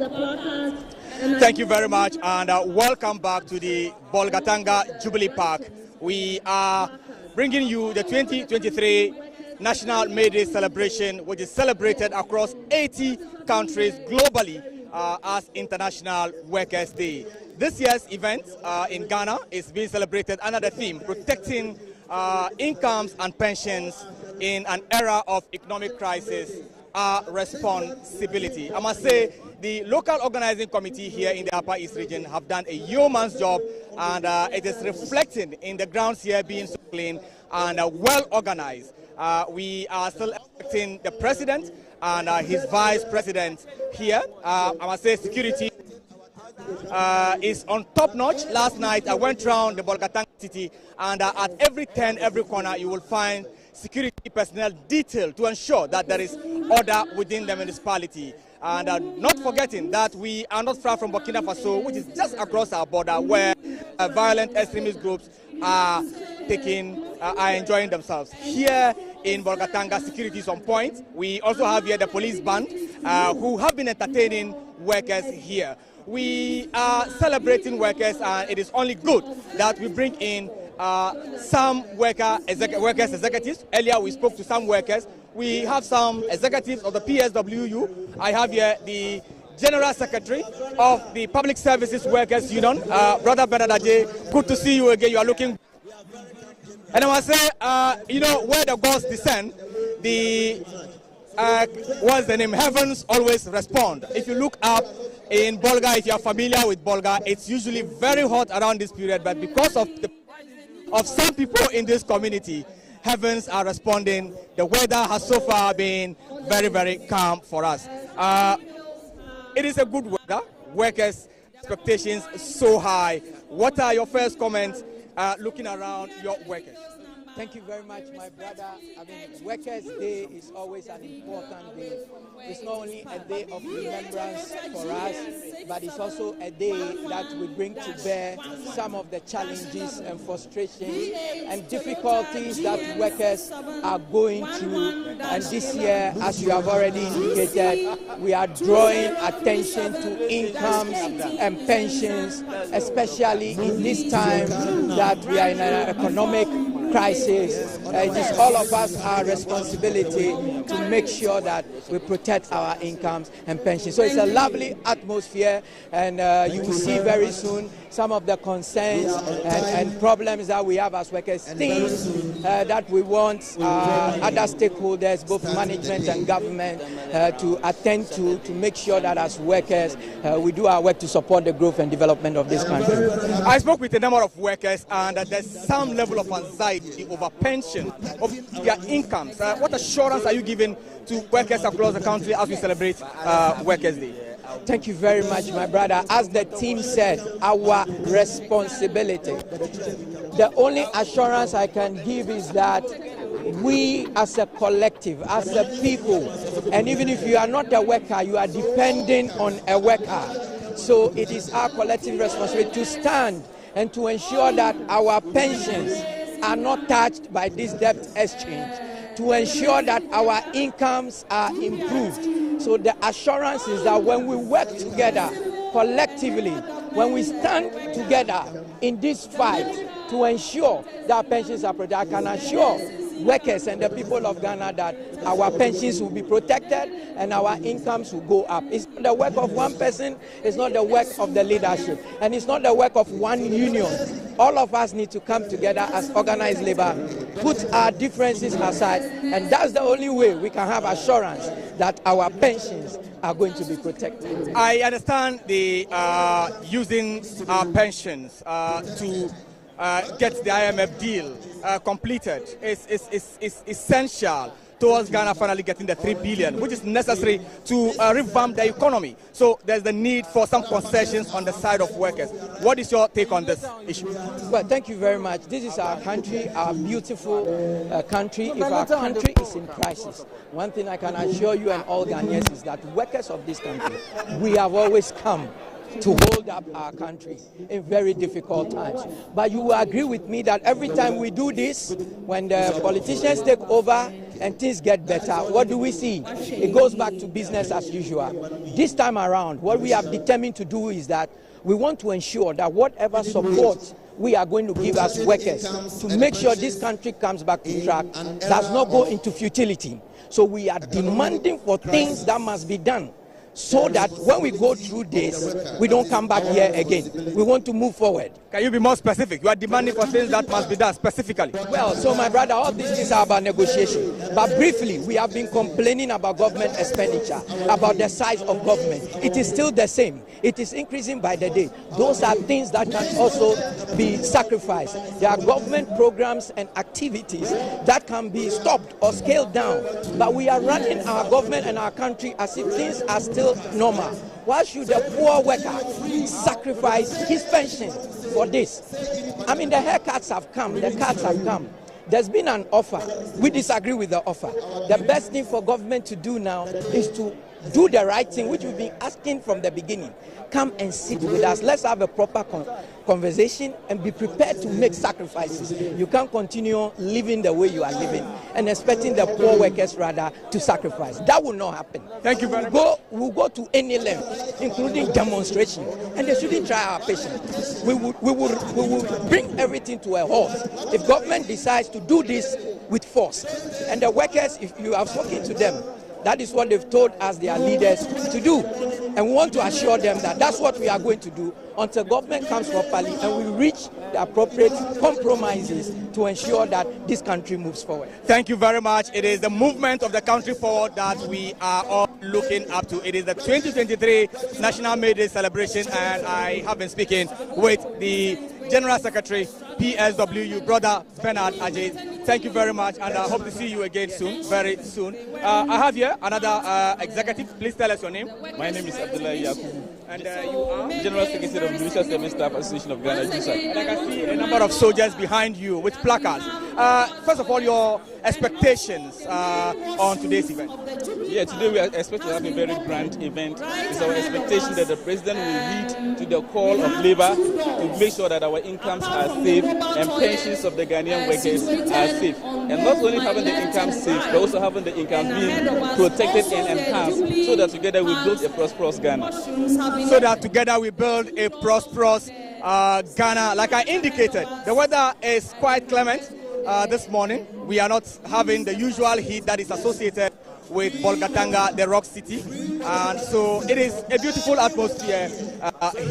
Thank you very much, and welcome back to the BOLGATANGA Jubilee Park. We are bringing you the 2023 National May Day celebration, which is celebrated across 80 countries globally as International Workers' Day. This year's event in Ghana is being celebrated under the theme, Protecting Incomes and Pensions in an Era of Economic Crisis, Our Responsibility. I must say, the local organizing committee here in the Upper East region have done a yeoman's job, and it is reflecting in the grounds here being so clean and well organized. We are still expecting the president and his vice president here. I must say security is on top notch. Last night I went around the BOLGATANGA city, and at every turn, every corner, you will find security personnel detailed to ensure that there is order within the municipality. And not forgetting that we are not far from Burkina Faso, which is just across our border, where violent extremist groups are enjoying themselves. Here in BOLGATANGA, security is on point. We also have here the police band who have been entertaining workers here. We are celebrating workers, and it is only good that we bring in some workers executives. Earlier we spoke to some workers. We have some executives of the PSWU. I have here the General Secretary of the Public Services Workers Union, Brother Bernard Ajay. Good to see you again. You are looking. And I must say, you know, where the gods descend, the what's the name? Heavens always respond. If you look up in Bolga, if you are familiar with Bolga, it's usually very hot around this period, but because of some people in this community, heavens are responding. The weather has so far been very, very calm for us. It is a good weather. Workers' expectations so high. What are your first comments looking around your workers? Thank you very much, my brother. I mean, Workers' Day is always an important day. It's not only a day of remembrance for us, but it's also a day that we bring to bear some of the challenges and frustrations and difficulties that workers are going through. And this year, as you have already indicated, we are drawing attention to incomes and pensions, especially in this time that we are in an economic crisis. It is all of us our responsibility to make sure that we protect our incomes and pensions. So it's a lovely atmosphere, and you will see very soon some of the concerns and problems that we have as workers, things that we want other stakeholders, both management and government, to attend to make sure that as workers we do our work to support the growth and development of this country. I spoke with a number of workers, and there's some level of anxiety over pension, of their incomes. What assurance are you giving to workers across the country as we celebrate Workers' Day? Thank you very much, my brother. As the team said, our responsibility. The only assurance I can give is that we as a collective, as a people, and even if you are not a worker, you are depending on a worker. So it is our collective responsibility to stand and to ensure that our pensions are not touched by this debt exchange, to ensure that our incomes are improved. So the assurance is that when we work together collectively, when we stand together in this fight to ensure that pensions are protected, I can assure workers and the people of Ghana that our pensions will be protected and our incomes will go up. It's not the work of one person, it's not the work of the leadership, and it's not the work of one union. All of us need to come together as organized labor, put our differences aside, and that's the only way we can have assurance that our pensions are going to be protected. I understand the using our pensions to get the IMF deal completed is essential towards Ghana finally getting the 3 billion, which is necessary to revamp the economy. So there's the need for some concessions on the side of workers. What is your take on this issue? Well, thank you very much. This is our country, our beautiful country. If our country is in crisis, one thing I can assure you and all Ghanaians is that workers of this country, we have always come to hold up our country in very difficult times. But you will agree with me that every time we do this, when the politicians take over, and things get better, what do we see? It goes back to business as usual. This time around, what we have determined to do is that we want to ensure that whatever support we are going to give as workers to make sure this country comes back to track does not go into futility. So we are demanding for things that must be done, so that when we go through this, we don't come back here again. We want to move forward. Can you be more specific? You are demanding for things that must be done specifically. Well, so my brother, all these things are about negotiation. But briefly, we have been complaining about government expenditure, about the size of government. It is still the same. It is increasing by the day. Those are things that can also be sacrificed. There are government programs and activities that can be stopped or scaled down. But we are running our government and our country as if things are still normal. Why should the poor worker sacrifice his pension for this? I mean, the haircuts have come, the cuts have come. There's been an offer. We disagree with the offer. The best thing for government to do now is to do the right thing, which we've been asking from the beginning. Come and sit with us. Let's have a proper conversation and be prepared to make sacrifices. You can't continue living the way you are living and expecting the poor workers rather to sacrifice. That will not happen. Thank you very much. We'll go to any length, including demonstration, and they shouldn't try our patience. We will bring everything to a halt if government decides to do this with force. And the workers, if you have spoken to them, that is what they've told us their leaders to do. And we want to assure them that that's what we are going to do until government comes properly and we reach the appropriate compromises to ensure that this country moves forward. Thank you very much. It is the movement of the country forward that we are all looking up to. It is the 2023 National May Day celebration, and I have been speaking with the General Secretary, PSWU, Brother Bernard Ajay. Thank you very much, and I hope to see you again soon, very soon. I have here another executive. Please tell us your name. My name is Abdullahi Yakubu. And you are? General Secretary of the Judicial Service Staff Association of Ghana, JUSA. Like I see a number of soldiers behind you with placards. First of all, your expectations on today's event. Yeah, today we are expected to have a very grand event. It's our expectation that the President will lead to the call of labor to make sure that our incomes are safe and pensions of the Ghanaian workers are safe. And not only having the income safe, but also having the income being protected and enhanced, so that together we build a prosperous Ghana. So that together we build a prosperous Ghana. Like I indicated, the weather is quite clement this morning. We are not having the usual heat that is associated with BOLGATANGA, the rock city. And so it is a beautiful atmosphere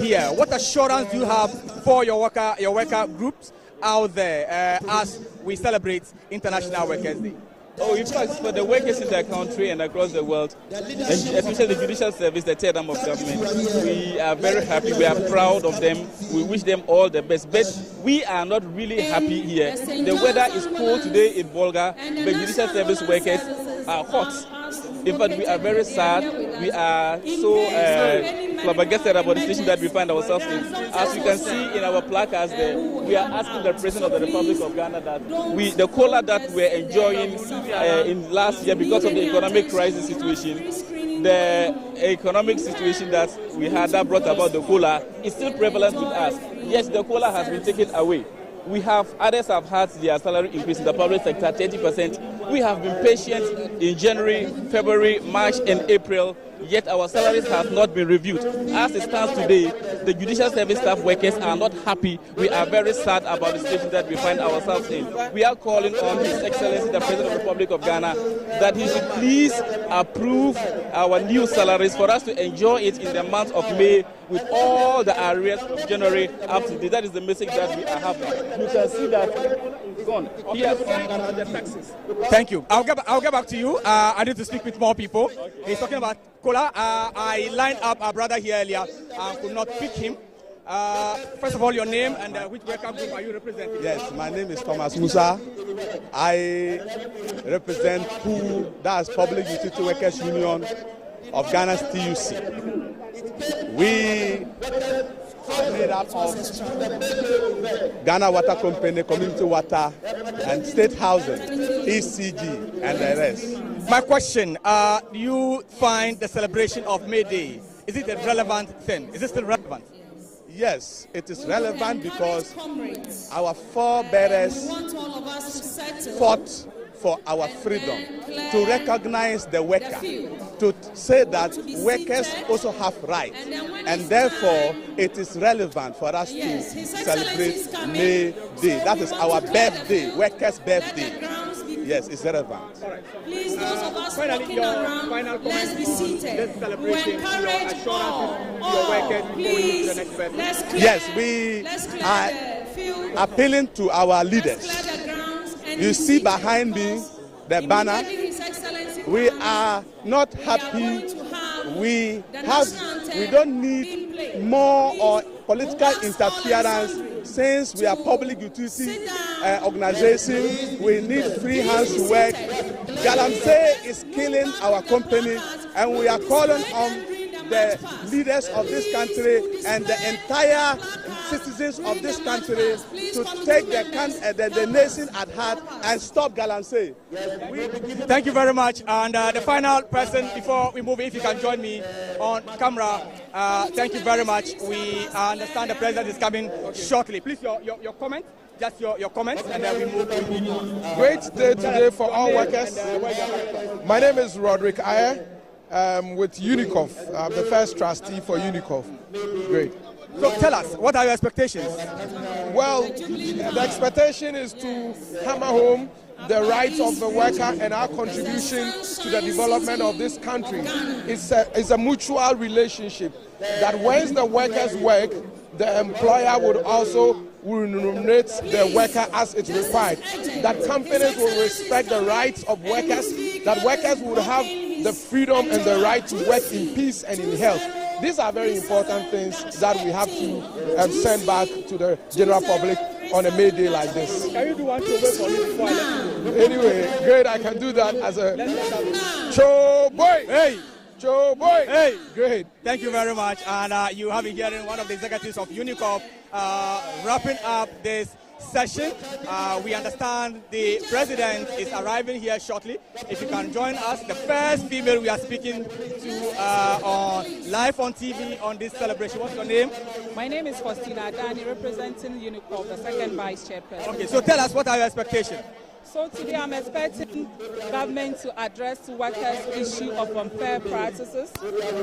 here. What assurance do you have for your worker groups out there as we celebrate International Workers' Day? Oh, in fact, for the workers in the country and across the world, especially the judicial service, the third arm of government, we are very happy. We are proud of them. We wish them all the best. But we are not really happy here. The weather is cold today in Bolga, but judicial service workers are hot. In fact, we are very sad. We are so flabbergasted about the situation that we find ourselves in. As you can see in our placards there, we are asking the President of the Republic of Ghana that the cola that we're enjoying in last year because of the economic crisis situation, the economic situation that we had that brought about the cola is still prevalent with us. Yes, the cola has been taken away. Others have had their salary increase in the public sector, 30%. We have been patient in January, February, March, and April, yet our salaries have not been reviewed. As it stands today, the judicial service staff workers are not happy. We are very sad about the situation that we find ourselves in. We are calling on His Excellency, the President of the Republic of Ghana, that he should please approve our new salaries for us to enjoy it in the month of May with all the arrears of January up to date. That is the message that we are having. You can see that it's gone. Here are the taxes. Thank you. I'll get back to you. I need to speak with more people. Okay. He's talking about cola. I lined up our brother here earlier and could not pick him. First of all, your name and which worker group are you representing? Yes, my name is Thomas Musa. I represent PU, that's Public Utility Workers Union of Ghana's TUC. We are made up of Ghana Water Company, Community Water, and State Housing, ECG, and the rest. My question, do you find the celebration of May Day, is it a relevant thing? Is it still relevant? Yes, it is relevant because our forebears fought for our freedom, to recognize the worker, to say that workers also have rights, and therefore it is relevant for us to celebrate May Day. That is our birthday, workers' birthday. Yes, it's relevant. Please, those of us walking around, let's be seated. We encourage all, please, let's clear. Yes, we are appealing to our leaders. You see behind me the banner. We are not happy. We don't need more or political interference. Since we are public utility organization, we need free hands to work. Galamsey is killing our company, and we are calling on the leaders of this country and the entire citizens of this country to take the nation at heart and stop Galamsey. Thank you very much. And the final person, before we move, if you can join me on camera, thank you very much. We understand the president is coming shortly. Please, your comment. Just your comments, and then we move on. Great day today for all workers. My name is Roderick Ayer. With UNICOF. I'm the first trustee for UNICOF. Great. So tell us, what are your expectations? Well, the expectation is to hammer home the rights of the worker and our contribution to the development of this country. It's a mutual relationship that once the workers work, the employer would also remunerate the worker as it's required. That companies will respect the rights of workers, that workers would have the freedom and the right to work in peace and in health. These are very important things that we have to send back to the general public on a May Day like this. Can you do one to wait for me before I let you go? Anyway, great, I can do that as a Cho boy. Hey! Cho boy. Hey! Great. Thank you very much. And you have been hearing one of the executives of UNICOF wrapping up this session. We understand the president is arriving here shortly. If you can join us, the first female we are speaking to live on TV on this celebration. What's your name? My name is Faustina Adani, representing UNICOF, the second vice chairperson. Okay, so tell us, what are your expectations? So today I'm expecting government to address the workers' issue of unfair practices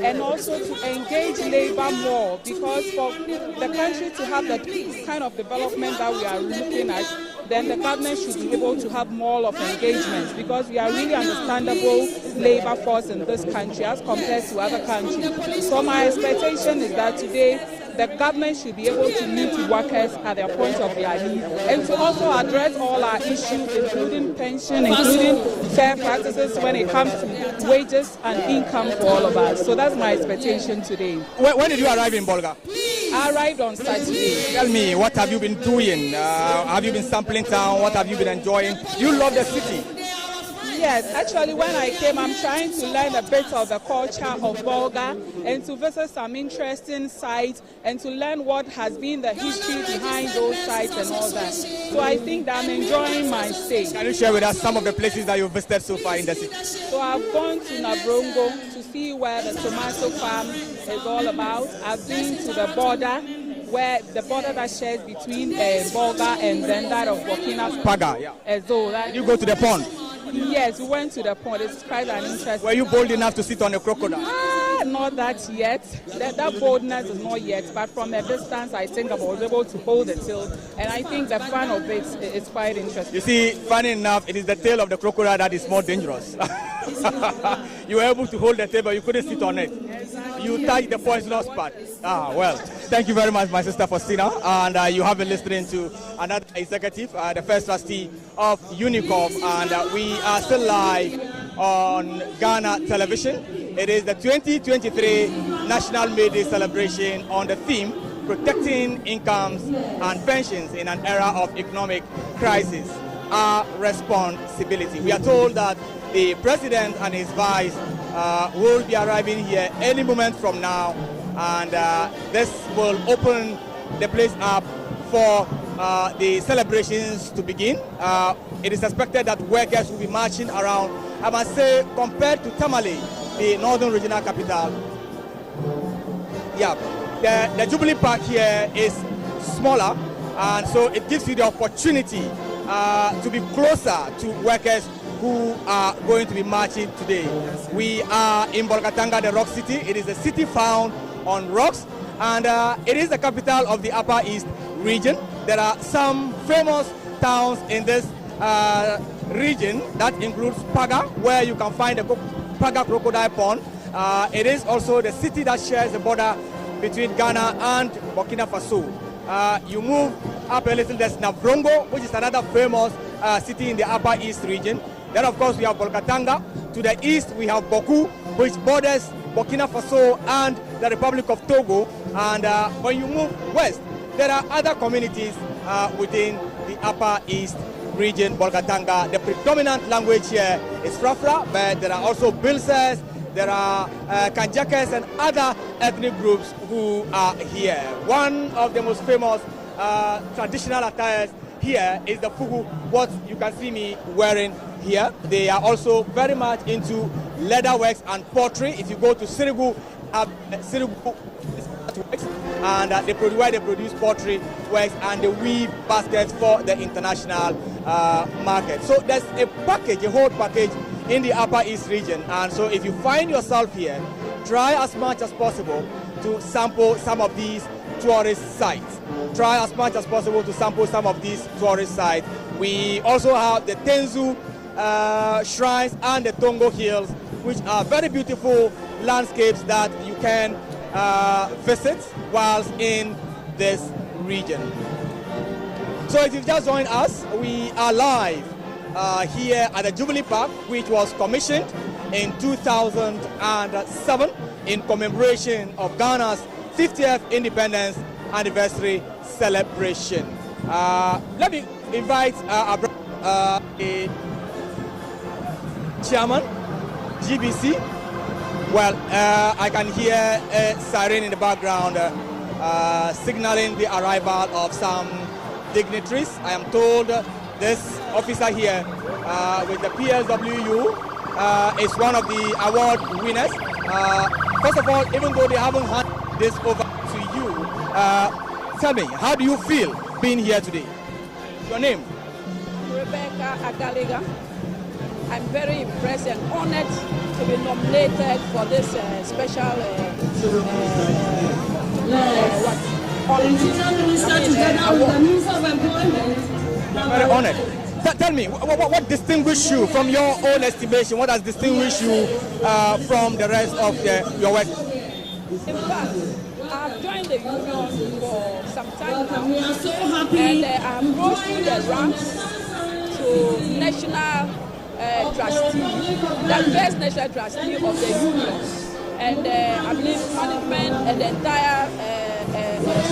and also to engage labor more, because for the country to have the kind of development that we are looking at, then the government should be able to have more of engagement, because we are really understandable labor force in this country as compared to other countries. So my expectation is that today the government should be able to meet workers at their point of their need and to also address all our issues, including pension, including fair practices when it comes to wages and income for all of us. So that's my expectation today. When did you arrive in Bolga? I arrived on Saturday. Tell me, what have you been doing? Have you been sampling town? What have you been enjoying? You love the city. Yes, actually when I came, I'm trying to learn a bit of the culture of Bolga and to visit some interesting sites and to learn what has been the history behind those sites and all that. So I think that I'm enjoying my stay. Can you share with us some of the places that you've visited so far in the city? So I've gone to Nabrongo to see where the tomato farm is all about. I've been to the border, where the border that shares between Bolga and then that of Burkina Paga, yeah. So Did you go to the pond? Yes, we went to the pond. It's quite an interesting. Were you bold enough to sit on a crocodile? Not that yet. That boldness is not yet. But from a distance, I think I was able to hold the tail. And I think the fun of it is quite interesting. You see, funny enough, it is the tail of the crocodile that is more dangerous. You were able to hold the tail, but you couldn't sit on it. You touched the poisonous part. Well, thank you very much, my sister Faustina. And you have been listening to another executive, the first trustee of UNICOF. And we are still live on Ghana television. It is the 2023 National May Day celebration on the theme, protecting incomes and pensions in an era of economic crisis, our responsibility. We are told that the president and his vice will be arriving here any moment from now, and this will open the place up for the celebrations to begin. It is expected that workers will be marching around. I must say, compared to Tamale, the northern regional capital, the Jubilee Park here is smaller, and so it gives you the opportunity to be closer to workers who are going to be marching today. We are in BOLGATANGA, the rock city. It is a city found on rocks, and it is the capital of the Upper East region. There are some famous towns in this region that includes Paga, where you can find the Paga Crocodile Pond. It is also the city that shares the border between Ghana and Burkina Faso. You move up a little, there's Navrongo, which is another famous city in the Upper East region. Then, of course, we have BOLGATANGA. To the east, we have Boku, which borders Burkina Faso and the Republic of Togo. And when you move west, there are other communities within the Upper East region, BOLGATANGA. The predominant language here is Frafra, but there are also Bilses, there are Kanjakas and other ethnic groups who are here. One of the most famous traditional attires here is the Fugu, what you can see me wearing here. They are also very much into leatherworks and pottery. If you go to Sirigu, and where they produce pottery works and they weave baskets for the international market. So there's a package, a whole package in the Upper East region. And so if you find yourself here, try as much as possible to sample some of these tourist sites. Try as much as possible to sample some of these tourist sites. We also have the Tenzu shrines and the Tongo Hills, which are very beautiful landscapes that you can visit whilst in this region. So if you've just joined us, we are live here at the Jubilee Park, which was commissioned in 2007 in commemoration of Ghana's 50th independence anniversary celebration. Let me invite our chairman, GBC. Well, I can hear a siren in the background signaling the arrival of some dignitaries. I am told this officer here with the PSWU is one of the award winners. First of all, even though they haven't handed this over to you, tell me, how do you feel being here today? Your name? Rebecca Agaliga. I'm very impressed and honored to be nominated for this special I'm very honored. Tell me, what distinguishes you from your own estimation? What has distinguished you from the rest of your work? In fact, I've joined the union for some time now, and I've gone through the ranks to national trustee, the first national trustee of the union, and I believe management and the entire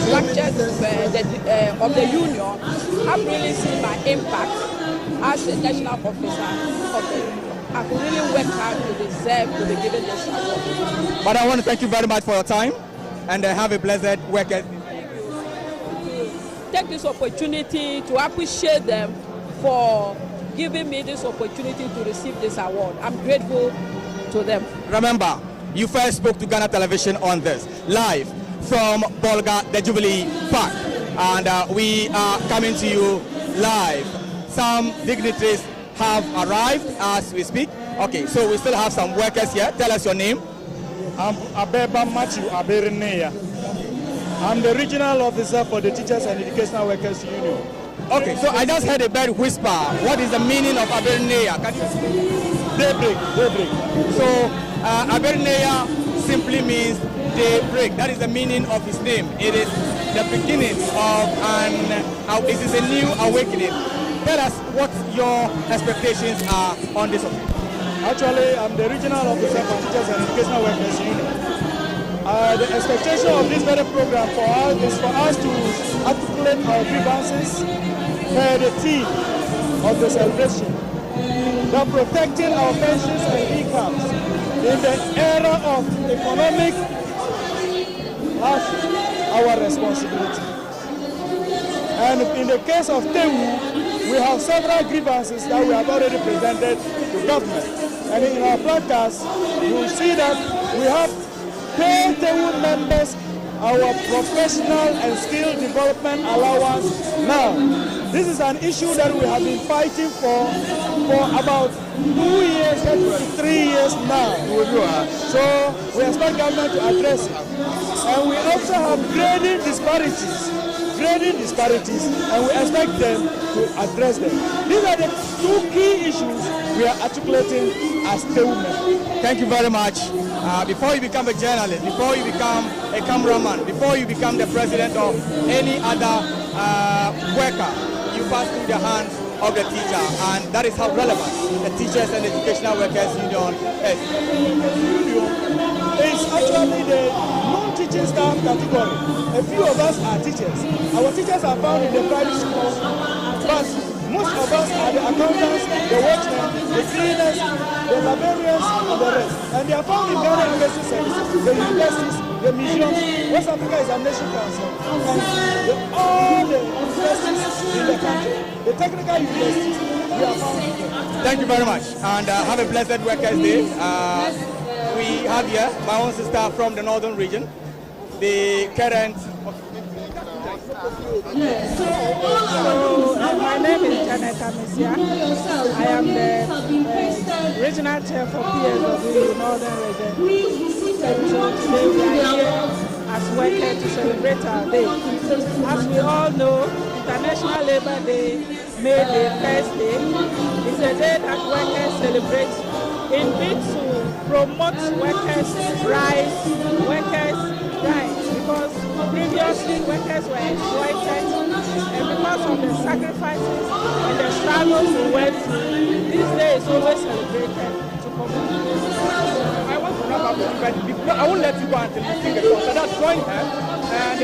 structure of the union have really seen my impact as a national officer of the union. I've really worked hard to deserve to be given this award. But I want to thank you very much for your time and have a blessed work. Take this opportunity to appreciate them for giving me this opportunity to receive this award. I'm grateful to them. Remember, you first spoke to Ghana Television on this, live from Bolga, the Jubilee Park. And we are coming to you live. Some dignitaries have arrived as we speak. Okay, so we still have some workers here. Tell us your name. I'm Abeba Matthew Aberineya. I'm the regional officer for the Teachers and Educational Workers Union. Okay, so I just heard a bird whisper. What is the meaning of Aberineya? Can you... Daybreak. So Aberineya simply means daybreak. That is the meaning of his name. It is the beginning of it is a new awakening. Tell us what your expectations are on this occasion. Actually, I'm the regional officer for Teachers and Educational Workers Union. The expectation of this very program for us is for us to articulate our grievances per the theme of the celebration. That protecting our pensions and incomes in the era of economic hardship, our responsibility. And in the case of Tewu, we have several grievances that we have already presented to government. And in our placards, you will see that we have paid Tewu members our professional and skill development allowance now. This is an issue that we have been fighting for about 2 years, 3 years now. So we expect government to address it. And we also have grading disparities, and we expect them to address them. These are the 2 key issues we are articulating as statement. Thank you very much. Before you become a journalist, before you become a cameraman, before you become the president of any other worker, you pass through the hands of the teacher, and that is how relevant the Teachers and Educational Workers Union is. It's actually the non-teaching staff category. A few of us are teachers. Our teachers are found in the private schools, but most of us are the accountants, the watchmen, the cleaners, the librarians, and the rest. And they are found in Ghana University Services, the universities, the museums, West Africa Examination Council, and all the universities in the country, the technical universities, we are found in there. Thank you very much, and have a blessed Workers' Day. We have here my own sister from the northern region, the current. My name is Janet Amicia. I am the regional chair for PSW Northern Region. So today we are here as workers to celebrate our day. As we all know, International Labour Day, May the 1st day, is a day that workers celebrate in bid to promote workers' rights, because previously workers were exploited, and because of the sacrifices and the struggles we went through, this day is always celebrated to promote. I want to wrap up with you, but I won't let you go until you sing a song. So that's join her, and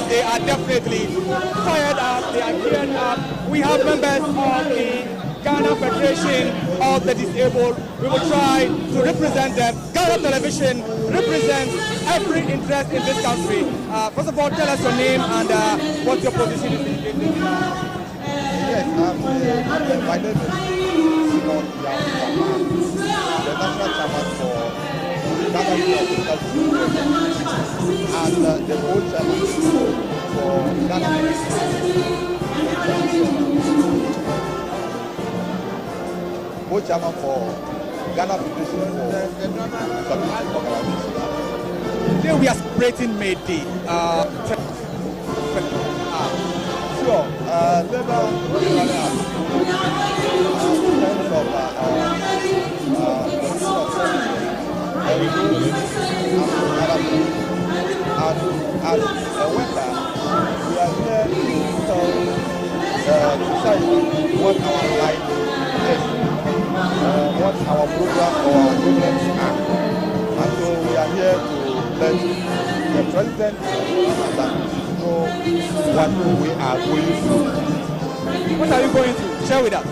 they are definitely fired up, they are geared up. We have members of the Ghana Federation of the Disabled. We will try to represent them. Ghana Television represents every interest in this country. First of all, tell us your name and what your position is in this. Yes, my name is Simon Yao, the national chairman for Ghana University and the old chairman for Ghana. Both chairman for Ghana Federation for Community Organization. Today we are celebrating May Day. Sure. Labour generally has in terms of as a worker, we are here to tell society what our life is, what our program or our programs are. And so we are here to let the president know what we are going through. What are you going through? Share with us.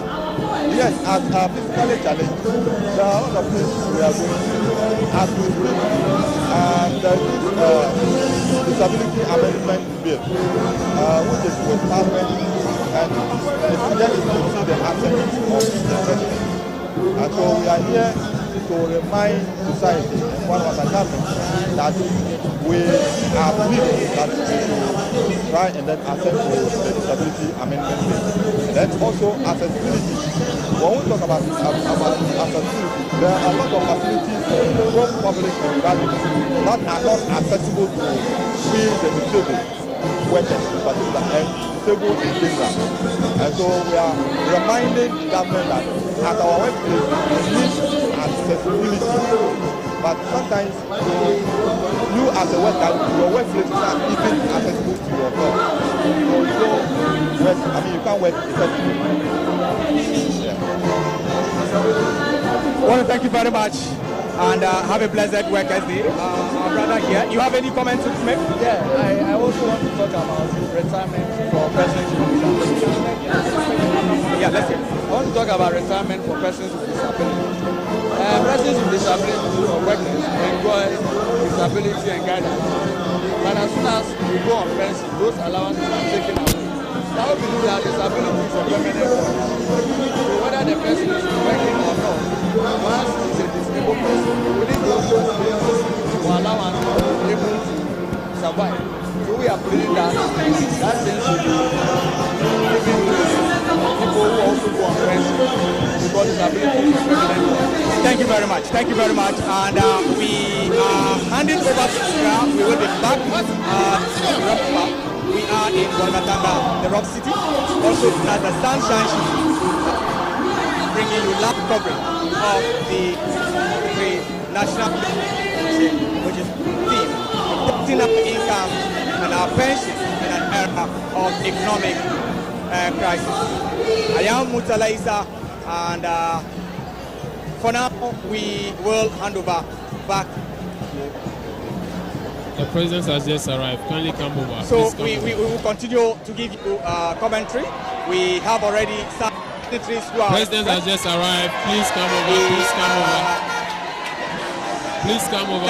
Yes, as physically challenged, there are a lot of things we are going through as we speak. And there is disability amendment bill, which is with Parliament, and it's just to see the assent of the president. And so we are here to remind society and one of the government that we are pleased that we should try and then assent to the disability amendment bill. And then also accessibility. When we talk about accessibility, there are a lot of facilities from public and private that are not accessible to we the disabled workers in particular and disabled in general. And so we are reminding the government that at our workplace we need accessibility. But sometimes you as a worker, your workplace is not even accessible to your job. So you don't work, you can't work effectively. I want to thank you very much. and have a blessed Workers' Day. Our brother here, you have any comments to make? Yeah, I also want to talk about retirement for persons with disabilities. Yeah, let's hear. I want to talk about retirement for persons with disabilities. Persons with disabilities or workers enjoy disability and guidance. But as soon as we go on pension, those allowances are taken away. Now we believe that disability is a permanent one. So whether the person is working or not, once he's a disabled person, within those disabilities will allow us to be able to survive. So we are believing that thing should be given to people who also go on pension because disability is a permanent one. Thank you very much. Thank you very much. And we are handing over to Sarah. We will be back at we are in BOLGATANGA, the rock city. Also, as the sun shines, bringing you live coverage of the national, which is theme, protecting our income and our pensions in an era of economic crisis. I am Mutala Isa, and for now, we will hand over back. The president has just arrived. Kindly come over. So we will continue to give you commentary. We have already some dignitaries who are... President has just arrived. Please come over. Please come over. Please come over.